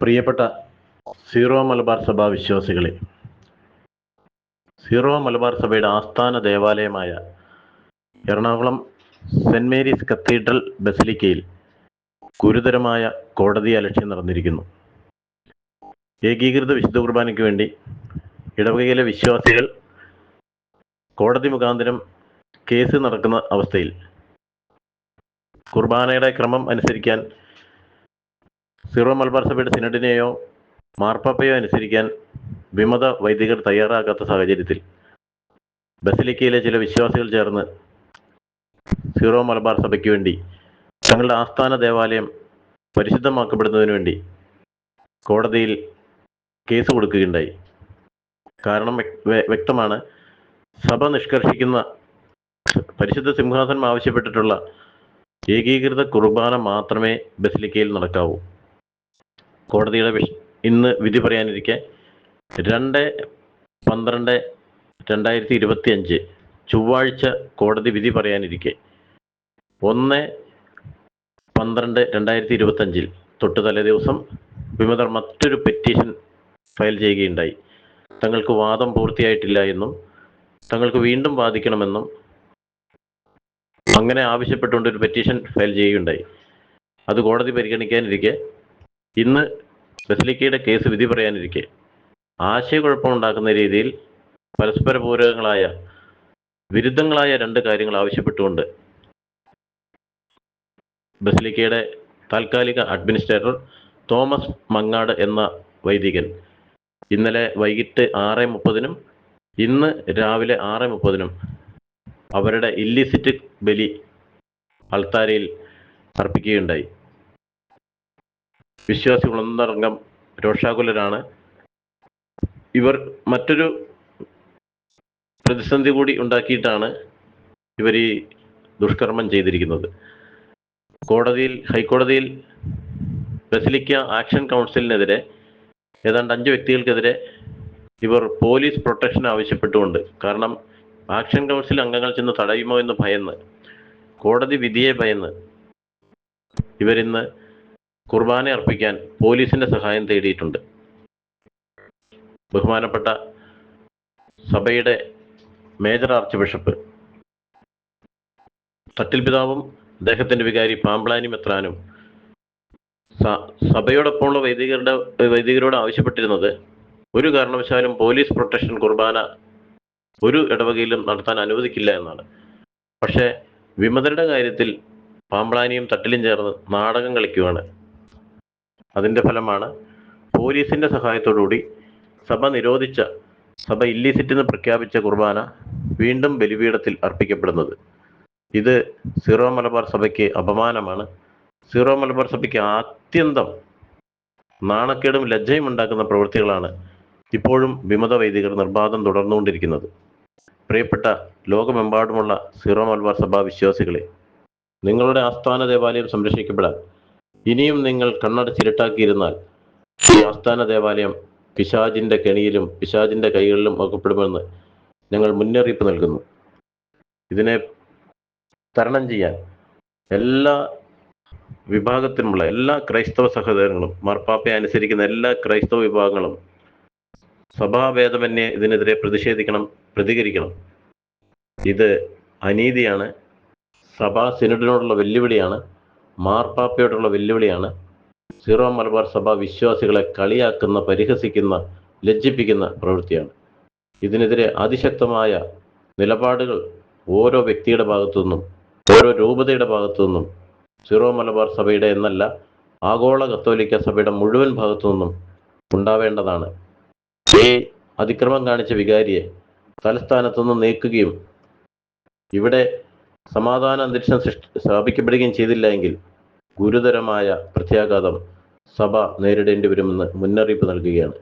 പ്രിയപ്പെട്ട സീറോ മലബാർ സഭ വിശ്വാസികളെ, സീറോ മലബാർ സഭയുടെ ആസ്ഥാന ദേവാലയമായ എറണാകുളം സെന്റ് മേരീസ് കത്തീഡ്രൽ ബസിലിക്കയിൽ ഗുരുതരമായ കോടതിയലക്ഷ്യം നടന്നിരിക്കുന്നു. ഏകീകൃത വിശുദ്ധ കുർബാനയ്ക്ക് വേണ്ടി ഇടവകയിലെ വിശ്വാസികൾ കോടതി മുഖാന്തരം കേസ് നടക്കുന്ന അവസ്ഥയിൽ കുർബാനയുടെ ക്രമം അനുസരിക്കാൻ സീറോ മലബാർ സഭയുടെ സിനഡിനെയോ മാർപ്പാപ്പയോ അനുസരിക്കാൻ വിമത വൈദികർ തയ്യാറാകാത്ത സാഹചര്യത്തിൽ ബസിലിക്കയിലെ ചില വിശ്വാസികൾ ചേർന്ന് സീറോ മലബാർ സഭയ്ക്ക് വേണ്ടി തങ്ങളുടെ ആസ്ഥാന ദേവാലയം പരിശുദ്ധമാക്കപ്പെടുന്നതിന് വേണ്ടി കോടതിയിൽ കേസ് കൊടുക്കുകയുണ്ടായി. കാരണം വ്യക്തമാണ്. സഭ നിഷ്കർഷിക്കുന്ന പരിശുദ്ധ സിംഹാസനം ആവശ്യപ്പെട്ടിട്ടുള്ള ഏകീകൃത കുർബാന മാത്രമേ ബസിലിക്കയിൽ നടക്കാവൂ. കോടതിയുടെ ഇന്ന് വിധി പറയാനിരിക്കെ 2/12/2025 ചൊവ്വാഴ്ച കോടതി വിധി പറയാനിരിക്കെ 1/12/2025 തൊട്ട് തലേ ദിവസം വിമതർ മറ്റൊരു പെറ്റീഷൻ ഫയൽ ചെയ്യുകയുണ്ടായി. തങ്ങൾക്ക് വാദം പൂർത്തിയായിട്ടില്ല എന്നും തങ്ങൾക്ക് വീണ്ടും വാദിക്കണമെന്നും അങ്ങനെ ആവശ്യപ്പെട്ടുകൊണ്ട് ഒരു പെറ്റീഷൻ ഫയൽ ചെയ്യുകയുണ്ടായി. അത് കോടതി പരിഗണിക്കാനിരിക്കെ ഇന്ന് ബസിലിക്കയുടെ കേസ് വിധി പറയാനിരിക്കെ ആശയക്കുഴപ്പമുണ്ടാക്കുന്ന രീതിയിൽ പരസ്പര പൂരകങ്ങളായ വിരുദ്ധങ്ങളായ രണ്ട് കാര്യങ്ങൾ ആവശ്യപ്പെട്ടുകൊണ്ട് ബസിലിക്കയുടെ താൽക്കാലിക അഡ്മിനിസ്ട്രേറ്റർ തോമസ് മങ്ങാട് എന്ന വൈദികൻ ഇന്നലെ വൈകിട്ട് 6:30 ഇന്ന് രാവിലെ 6:30 അവരുടെ ഇല്ലിസിറ്റ് ബലി അൾത്താരയിൽ അർപ്പിക്കുകയുണ്ടായി. വിശ്വാസികൾ ഒന്നടങ്കം രോഷാകുലരാണ്. ഇവർ മറ്റൊരു പ്രതിസന്ധി കൂടി ഉണ്ടാക്കിയിട്ടാണ് ഇവർ ഈ ദുഷ്കർമ്മം ചെയ്തിരിക്കുന്നത്. ഹൈക്കോടതിയിൽ ബസിലിക്ക ആക്ഷൻ കൗൺസിലിനെതിരെ ഏതാണ്ട് 5 വ്യക്തികൾക്കെതിരെ ഇവർ പോലീസ് പ്രൊട്ടക്ഷൻ ആവശ്യപ്പെട്ടുകൊണ്ട്, കാരണം ആക്ഷൻ കൗൺസിൽ അംഗങ്ങൾ ചെന്ന് തടയുമോ എന്ന് ഭയന്ന്, കോടതി വിധിയെ ഭയന്ന് ഇവരിന്ന് കുർബാന അർപ്പിക്കാൻ പോലീസിന്റെ സഹായം തേടിയിട്ടുണ്ട്. ബഹുമാനപ്പെട്ട സഭയുടെ മേജർ ആർച്ച് ബിഷപ്പ് തട്ടിൽ പിതാവും അദ്ദേഹത്തിന്റെ വികാരി പാമ്പ്ളാനി മെത്രാനും സഭയോടൊപ്പമുള്ള വൈദികരോട് ആവശ്യപ്പെട്ടിരുന്നത് ഒരു കാരണവശാലും പോലീസ് പ്രൊട്ടക്ഷൻ കുർബാന ഒരു ഇടവകയിലും നടത്താൻ അനുവദിക്കില്ല എന്നാണ്. പക്ഷേ വിമതരുടെ കാര്യത്തിൽ പാമ്പ്ളാനിയും തട്ടിലും ചേർന്ന് നാടകം കളിക്കുകയാണ്. അതിന്റെ ഫലമാണ് പോലീസിന്റെ സഹായത്തോടുകൂടി സഭ ഇല്ലിസിറ്റ് എന്ന് പ്രഖ്യാപിച്ച കുർബാന വീണ്ടും ബലിപീഠത്തിൽ അർപ്പിക്കപ്പെടുന്നത്. ഇത് സീറോ മലബാർ സഭയ്ക്ക് അപമാനമാണ്. സീറോ മലബാർ സഭയ്ക്ക് അത്യന്തം നാണക്കേടും ലജ്ജയും ഉണ്ടാക്കുന്ന പ്രവൃത്തികളാണ് ഇപ്പോഴും വിമത വൈദികർ നിർബാധം തുടർന്നുകൊണ്ടിരിക്കുന്നത്. പ്രിയപ്പെട്ട ലോകമെമ്പാടുമുള്ള സീറോ മലബാർ സഭാ വിശ്വാസികളെ, നിങ്ങളുടെ ആസ്ഥാന ദേവാലയം സംരക്ഷിക്കപ്പെടാൻ ഇനിയും നിങ്ങൾ കണ്ണടച്ചിരട്ടാക്കിയിരുന്നാൽ ഈ ആസ്ഥാന ദേവാലയം പിശാചിന്റെ കെണിയിലും പിശാചിന്റെ കൈകളിലും അകപ്പെടുമെന്ന് ഞങ്ങൾ മുന്നറിയിപ്പ് നൽകുന്നു. ഇതിനെ തരണം ചെയ്യാൻ എല്ലാ വിഭാഗത്തിലുമുള്ള എല്ലാ ക്രൈസ്തവ സഹോദരങ്ങളും, മാർപ്പാപ്പയെ അനുസരിക്കുന്ന എല്ലാ ക്രൈസ്തവ വിഭാഗങ്ങളും സഭാഭേദമന്യേ ഇതിനെതിരെ പ്രതികരിക്കണം. ഇത് അനീതിയാണ്. സഭാ സിനഡിനോടുള്ള വെല്ലുവിളിയാണ്. മാർപ്പാപ്പയോടുള്ള വെല്ലുവിളിയാണ്. സീറോ മലബാർ സഭ വിശ്വാസികളെ കളിയാക്കുന്ന, പരിഹസിക്കുന്ന, ലജ്ജിപ്പിക്കുന്ന പ്രവൃത്തിയാണ്. ഇതിനെതിരെ അതിശക്തമായ നിലപാടുകൾ ഓരോ വ്യക്തിയുടെ ഭാഗത്തു നിന്നും, ഓരോ രൂപതയുടെ ഭാഗത്തു നിന്നും, സീറോ മലബാർ സഭയുടെ എന്നല്ല ആഗോള കത്തോലിക്ക സഭയുടെ മുഴുവൻ ഭാഗത്തു നിന്നും ഉണ്ടാവേണ്ടതാണ്. ഈ അതിക്രമം കാണിച്ച വികാരിയെ തലസ്ഥാനത്തുനിന്ന് നീക്കുകയും ഇവിടെ സമാധാന അന്തരീക്ഷം സ്ഥാപിക്കപ്പെടുകയും ചെയ്തില്ല എങ്കിൽ ഗുരുതരമായ പ്രത്യാഘാതം സഭ നേരിടേണ്ടി വരുമെന്ന് മുന്നറിയിപ്പ് നൽകുകയാണ്.